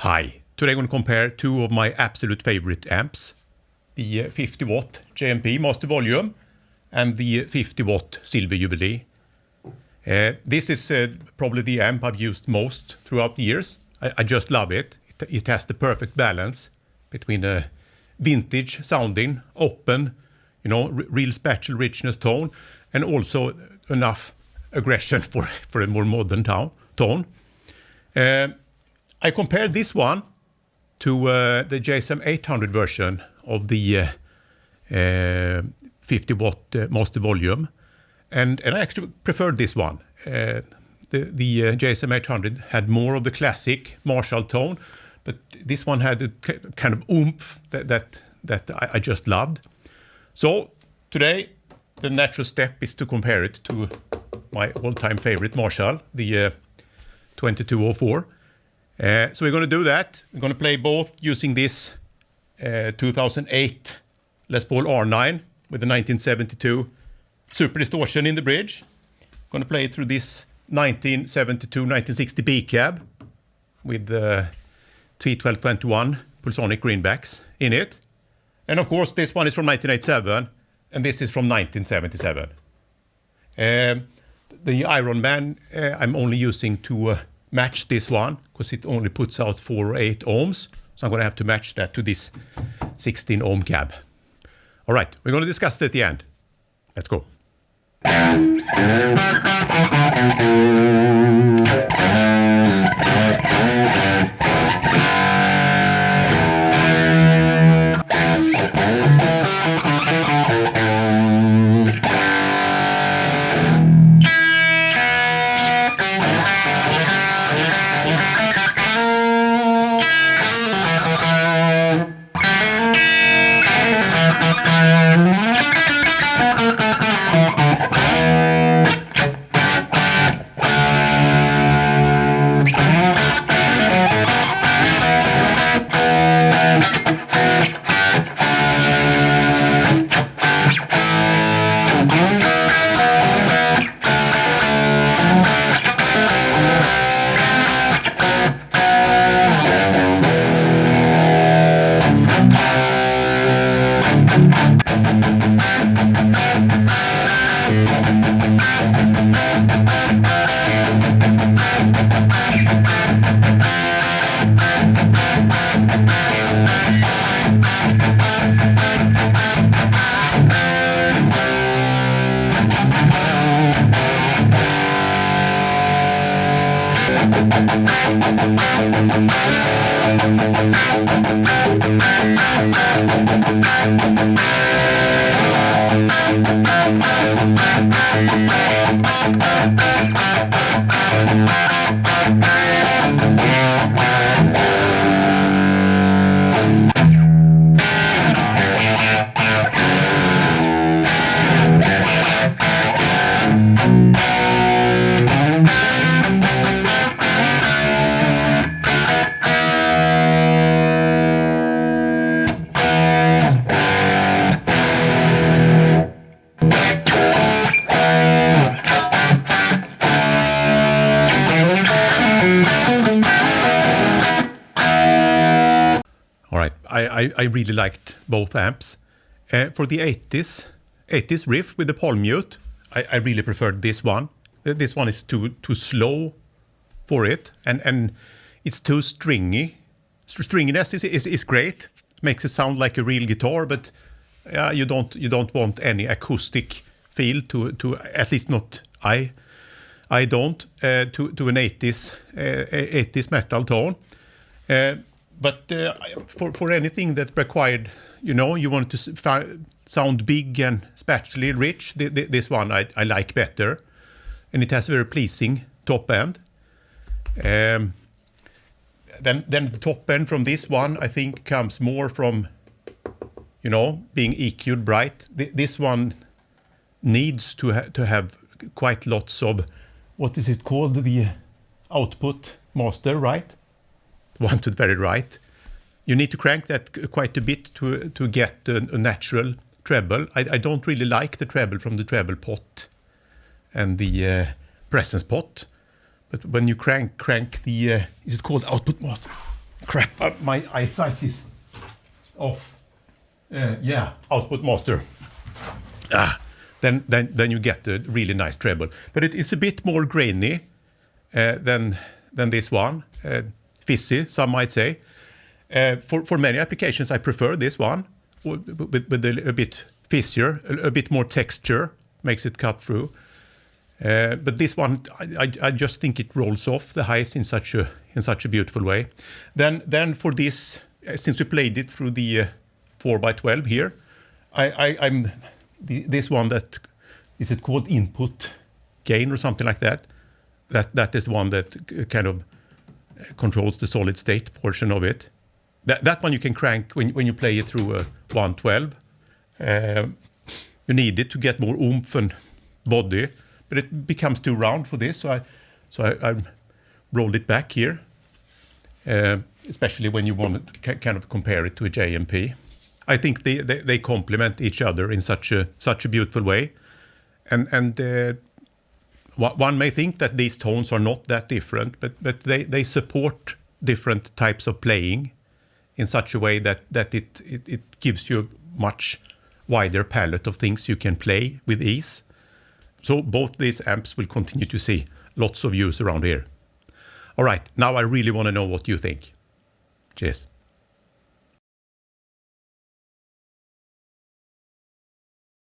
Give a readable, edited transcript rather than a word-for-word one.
Hi, today I'm going to compare two of my absolute favorite amps, the 50 watt JMP Master Volume and the 50 watt Silver Jubilee. This is probably the amp I've used most throughout the years. I just love it. It has the perfect balance between a vintage sounding, open, real spatial richness tone, and also enough aggression for a more modern tone. I compared this one to the JSM 800 version of the 50 watt Master Volume, and I actually preferred this one. The JSM 800 had more of the classic Marshall tone, but this one had a kind of oomph that I just loved. So today the natural step is to compare it to my all-time favorite Marshall, the 2204. So we're going to do that. We're going to play both using this 2008 Les Paul R9 with the 1972 Super Distortion in the bridge. I'm going to play it through this 1972-1960 B cab with the T1221 Pulsonic Greenbacks in it. And of course this one is from 1987 and this is from 1977. The Iron Man I'm only using to match this one because it only puts out 4 or 8 ohms. So I'm going to have to match that to this 16 ohm cab. All right, we're going to discuss it at the end. Let's go. I really liked both amps. For the 80s riff with the palm mute, I really preferred this one. This one is too slow for it, and it's too stringy. Stringiness is great. It makes it sound like a real guitar, but you don't want any acoustic feel to at least not I don't to an 80s metal tone. But for anything that required, you want to sound big and spatially rich, this one I like better. And it has a very pleasing top end. Then the top end from this one, I think, comes more from, being EQ'd bright. This one needs to have quite lots of, what is it called? The output master, right? Wanted very right. You need to crank that quite a bit to get a natural treble. I don't really like the treble from the treble pot and the presence pot. But when you crank the, is it called output master? Crap, my eyesight is off. Yeah, output master. Then you get a really nice treble. But it's a bit more grainy than this one. Fizzy, some might say. For many applications, I prefer this one with a bit fizzier, a bit more texture, makes it cut through. But this one, I just think it rolls off the highs in such a beautiful way. Then for this, since we played it through the 4x12 here, I'm this one that is it called input gain or something like that. That is one that kind of controls the solid state portion of it. That one you can crank when you play it through a 112. You need it to get more oomph and body, but it becomes too round for this. So I rolled it back here, especially when you want to kind of compare it to a JMP. I think they complement each other in such a beautiful way, and one may think that these tones are not that different, but they support different types of playing in such a way that it gives you a much wider palette of things you can play with ease. So both these amps will continue to see lots of use around here. All right, now I really want to know what you think. Cheers.